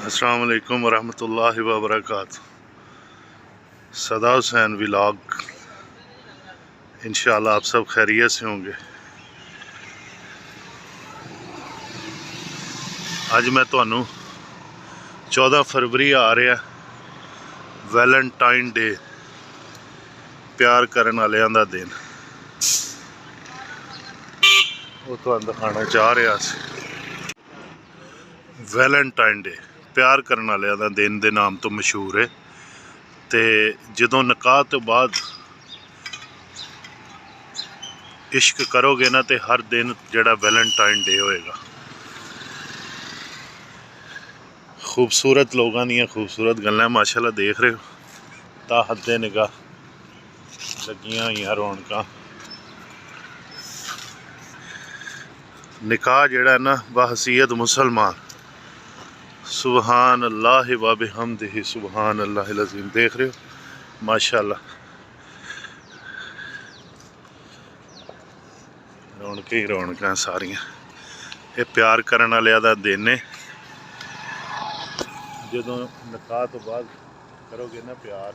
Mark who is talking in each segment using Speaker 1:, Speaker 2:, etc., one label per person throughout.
Speaker 1: अस्सलाम वालेकुम वरहमतुल्लाहि वबरकातुहू। सदा हुसैन व्लॉग, इंशाअल्लाह आप सब खैरियत से होंगे। अज मैं तुहानू 14 फरवरी आ रहा वैलेंटाइन डे, प्यार करने वालियां दा दिन, वो तुहानू दिखाना चाह रहा सी। वैलेंटाइन डे प्यार करने वालियां दा दिन दे नाम तो मशहूर है। तो जदों निकाह तो बाद इश्क करोगे ना तो हर दिन जड़ा वैलेंटाइन डे होएगा। खूबसूरत लोगों दी खूबसूरत गल्लां माशाल्लाह देख रहे हो, ता हद्दे निगाह लगियां हुई रौनकां। निकाह जड़ा ना बहसीयत मुसलमान, सुबहान अल्लाह व बिहम्दिही सुबहान अल्लाहिल अज़ीम। देख रहे हो माशाल्लाह, रौनकें ही रौनकां सारियां। ये प्यार करने वालियां दा दिन है। जदों निकाह तो बाद करोगे ना प्यार,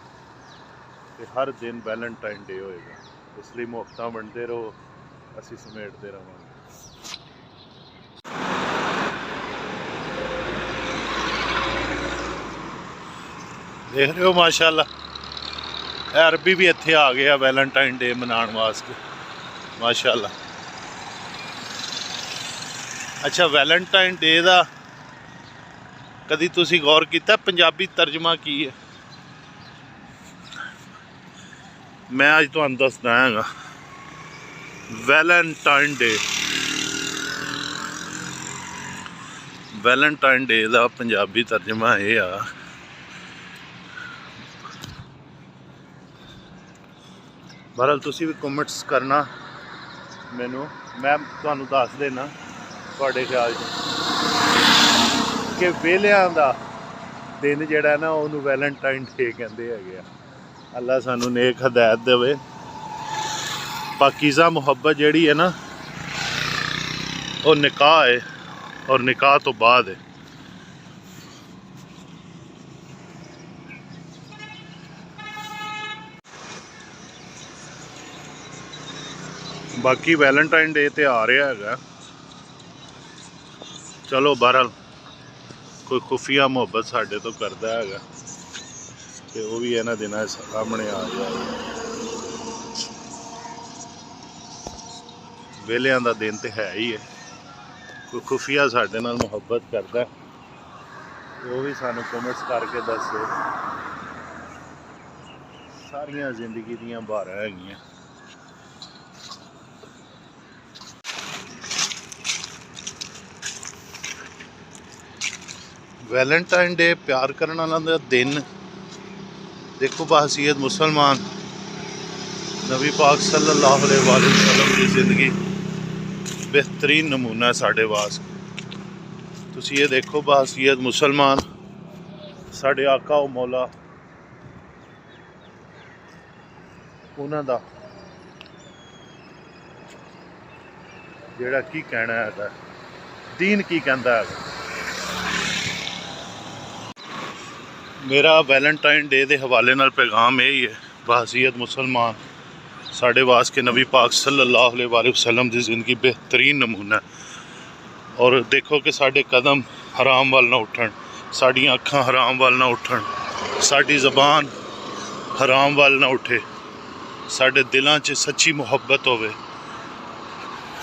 Speaker 1: तो हर दिन वैलेंटाइन डे होएगा। इसलिए मुहब्बतां वंडदे रहो, असीं समेटते रहांगे। देख रहे हो माशाल्लाह, अरबी भी इत्थे आ गया वैलेंटाइन डे मनाने वास्ते माशाल्लाह। अच्छा, वैलेंटाइन डे का कदी तुसी गौर किया पंजाबी तर्जमा की है? मैं अज तुहानू दसदा हैगा। वैलेंटाइन डे, वैलेंटाइन डे का पंजाबी तर्जमा यह आ, बहरहाल तुसी भी कमेंट्स करना मैनू, मैं तुहानू दस देना तुहाडे ख्याल कि वेलियां दा दिन जिहड़ा ना उहनू वैलेंटाइन डे कहंदे हैगे आ। अल्लाह सानू नेक हदायत देवे। पाकीज़ा मुहब्बत जिहड़ी है ना, वो निकाह है और निकाह तो बाद है। बाकी वैलेंटाइन डे तो आ रहा है, चलो बहरहाल कोई खुफिया मुहब्बत साडे तो करता है तो वह भी इन्हां दिनां सामने आ जाए। वेलियां दा दिन तो है ही है, कोई खुफिया साडे नाल मुहब्बत करता वो भी सानू कमेंट्स करके दसे। सारियां जिंदगी दियां बहारां हैगियां। वैलेंटाइन डे प्यार करने वाला दिन देखो, बहसीयत मुसलमान नबी पाक सल्लल्लाहु अलैहि वसल्लम की जिंदगी बेहतरीन नमूना है साढ़े वास्ते। तुसी ये देखो, बहसीयत मुसलमान साढ़े आका व मौला उन्हां दा जेड़ा की कहना है, दीन की कहता है। मेरा वैलेंटाइन डे के हवाले नाल पैगाम यही है, बहसीयत मुसलमान साढ़े वास्ते नबी पाक सल्लल्लाहु अलैहि वसल्लम की जिंदगी बेहतरीन नमूना है। और देखो कि साढ़े कदम हराम वाल ना उठन, साड़ियाँ अखां हराम वाल ना उठन, साड़ी ज़बान हराम वाल ना उठे, साढ़े दिलों च सच्ची मुहब्बत होवे,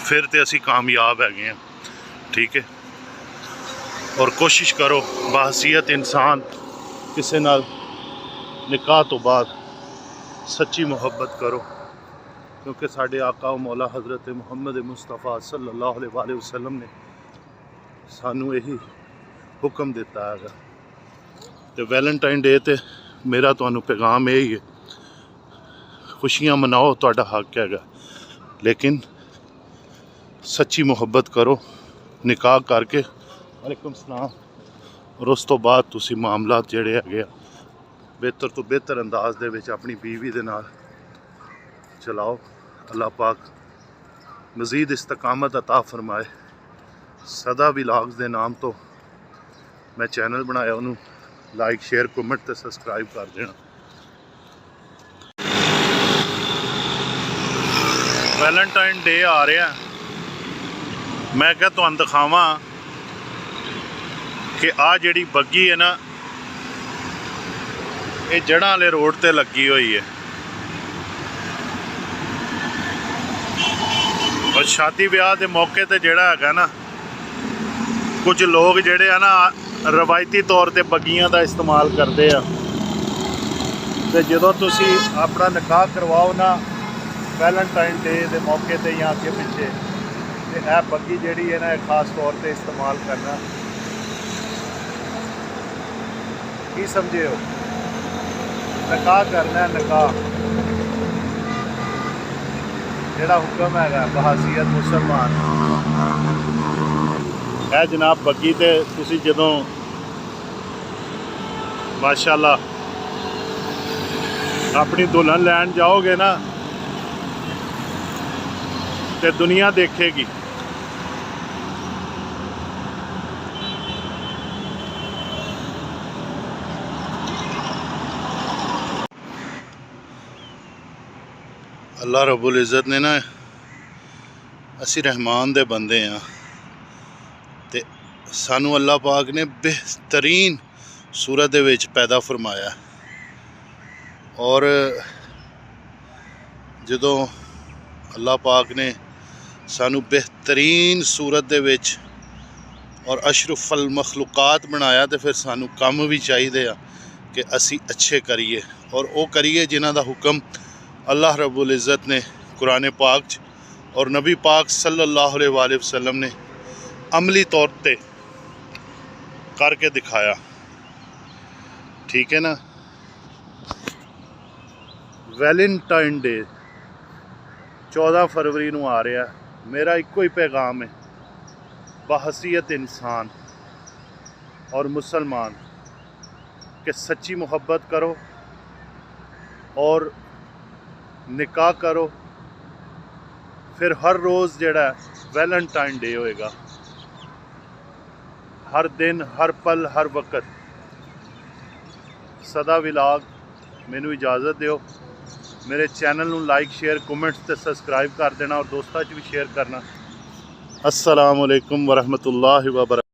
Speaker 1: फिर तो असी कामयाब है। ठीक है, और कोशिश करो बहसीयत इंसान किसी नाल निकाह तो बाद सच्ची मुहब्बत करो, क्योंकि साढ़े आका व मौला हज़रत मुहम्मद मुस्तफ़ा सल्लल्लाहु अलैहि वसल्लम ने सानू यही हुक्म दिता है। तो वैलेंटाइन डे ते मेरा तुहानू पैगाम यही है, खुशियाँ मनाओ, तुहाडा हक है, लेकिन सच्ची मुहब्बत करो निकाह करके। वालेकुम सलाम। और उस तो बाद तुसी मामलात जिहड़े हैगे बेहतर तो बेहतर अंदाज दे विच अपनी बीवी दे नाल चलाओ। अल्लाह पाक मज़ीद इस्तकामत अता फरमाए। सदा व्लॉग्स दे नाम तो मैं चैनल बनाया उन्होंने लाइक शेयर कमेंट तो सबसक्राइब कर देना। वैलेंटाइन डे आ रहा, मैं क्या तुहानू दिखावा कि आ जिहड़ी बग्गी है ना, ये जड़ां वाले रोड ते लगी हुई है और शादी ब्याह के मौके ते जिहड़ा हैगा ना, कुछ लोग जिहड़े है ना रवायती तौर ते बग्गियां का इस्तेमाल करते हैं। तो जदों तुसी अपना निकाह करवाओ ना वैलेंटाइन डे के मौके ते या अगे पिछे, तो यह बग्गी जिहड़ी है ना खास तौर पर इस्तेमाल करना की समझे हो। निकाह करना है, निकाह जिहड़ा हुक्म है बहसीयत मुसलमान, है जनाब बग्गी ते तुसी जदों माशाअल्लाह अपनी दुल्हन लैन जाओगे ना तो दुनिया देखेगी। अल्लाह रब्बुल इज़्ज़त ने ना असी रहमान दे बंदे हाँ, ते सानू अल्लाह पाक ने बेहतरीन सूरत दे विच पैदा फरमाया और जदों अल्लाह पाक ने सानू बेहतरीन सूरत दे विच और अशरफुल मखलूकात बनाया, तो फिर सानू कम भी चाहिए कि असी अच्छे करिए और वो करिए जिन्हां दा हुक्म अल्लाह रब्बुल इज़्ज़त ने कुरान पाक और नबी पाक सल्लल्लाहु अलैहि वसल्लम ने अमली तौर पे करके दिखाया। ठीक है ना। वैलेंटाइन डे 14 फरवरी नूं आ रहा, मेरा इको ही पैगाम है बहसीयत इंसान और मुसलमान कि सच्ची मोहब्बत करो और निकाह करो, फिर हर रोज़ जिहड़ा वैलेंटाइन डे होएगा, हर दिन हर पल हर वक्त। सदा विलाग मैनू इजाज़त दिओ, मेरे चैनल नूं लाइक शेयर कमेंट्स ते सबसक्राइब कर देना और दोस्तों च भी शेयर करना। अस्सलाम वालेकुम वरहमतुल्लाहि व बरकातुहू।